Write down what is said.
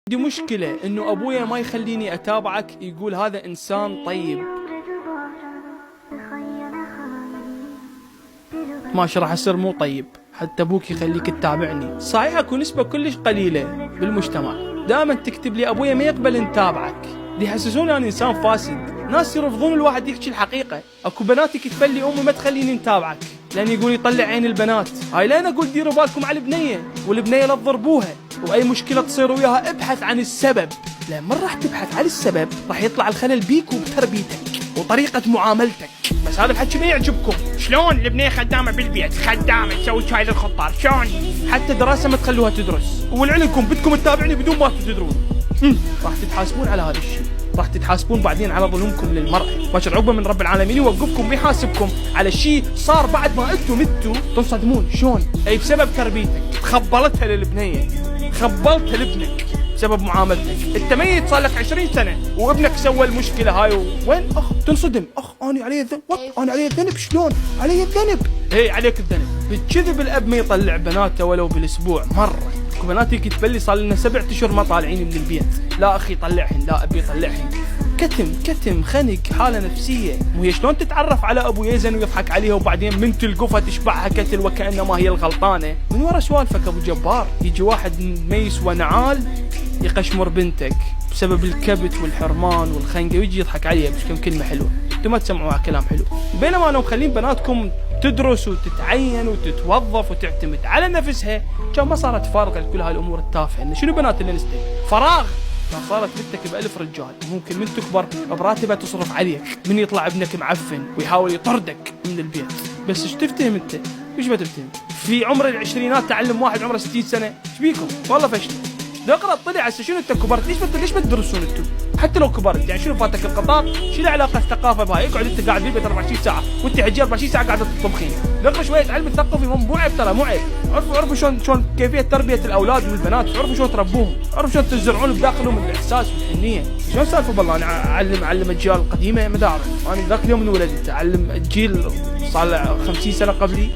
عندي مشكلة انه ابويا ما يخليني اتابعك، يقول هذا انسان طيب. ماشي راح اصير مو طيب حتى ابوك يخليك تتابعني. صحيح اكو نسبة كلش قليلة بالمجتمع دائما تكتب لي ابويا ما يقبل نتابعك، دي يحسسوني انا انسان فاسد. ناس يرفضون الواحد يحكي الحقيقة. اكو بنات يكتب لي امي ما تخليني نتابعك لان يقول يطلع عين البنات. هاي لين اقول ديروا بالكم على البنية، والبنية لا تضربوها، واي مشكلة تصير وياها ابحث عن السبب، لان من راح تبحث عن السبب راح يطلع الخلل بيك وبتربيتك وطريقة معاملتك. بس هذا الحكي ما يعجبكم. شلون البنية خدامة بالبيت، خدامة تسوي شاي للخضار، شلون؟ حتى دراسة ما تخلوها تدرس، ولعلمكم بدكم تتابعني بدون ما تدرون. راح تتحاسبون على هذا الشيء، راح تتحاسبون بعدين على ظلمكم للمرأة. باكر عقبة من رب العالمين يوقفكم ويحاسبكم على شيء صار بعد ما انتم متوا تنصدمون. شلون؟ اي بسبب تربيتك، خبلتها للبنية، خبلتها لابنك بسبب معاملتك. انت ميت صار لك 20 سنة وابنك سوى المشكلة هاي وين اخ تنصدم. اخ انا علي الذنب، انا علي الذنب. شلون علي الذنب؟ اي عليك الذنب. بالكذب الاب ما يطلع بناته ولو بالاسبوع مرة. بناتي كتب لي صار لنا 7 اشهر ما طالعين من البيت. لا اخي طلعهن، لا ابي طلعهن. كتم خنق، حاله نفسيه. مو هي شلون تتعرف على ابو يزن ويضحك عليها وبعدين من تلقفها تشبعها كتل وكانما هي الغلطانه. من ورا سوالفك ابو جبار يجي واحد ميس ونعال يقشمر بنتك بسبب الكبت والحرمان والخنقه ويجي يضحك عليها بس كم كلمه حلوه. انتم ما تسمعوا كلام حلو، بينما انهم مخلين بناتكم تدرس وتتعين وتتوظف وتعتمد على نفسها. كان ما صارت فارغه لكل هالامور التافهه. إن شنو بنات اللي نستوي فراغ؟ ما صارت بنتك ب1000 رجال، ممكن من تكبر براتبها تصرف عليك، من يطلع ابنك معفن ويحاول يطردك من البيت. بس ايش تفتهم انت؟ ايش ما تفتهم؟ في عمر العشرينات تعلم واحد عمره 60 سنه، ايش بيكم؟ والله فشل. اقرا اطلع هسه شنو انت كبرت؟ ليش ما تدرسون انتم؟ حتى لو كبرت يعني شنو فاتك القطار؟ شو له علاقه الثقافه بهاي؟ اقعد انت قاعد بالبيت 24 ساعه وانت حجي 24 ساعه قاعده تطبخين. اقرا شويه تعلم الثقافي، مو عيب ترى، مو عيب. عرفوا شلون كيفيه تربيه الاولاد والبنات، عرفوا شلون تربوهم، عرفوا شلون تزرعون بداخلهم الاحساس والحنيه. شلون سالفه بالله انا اعلم اجيال قديمه ما اعرف. انا ذاك اليوم من ولدت اعلم الجيل صار له 50 سنه قبلي.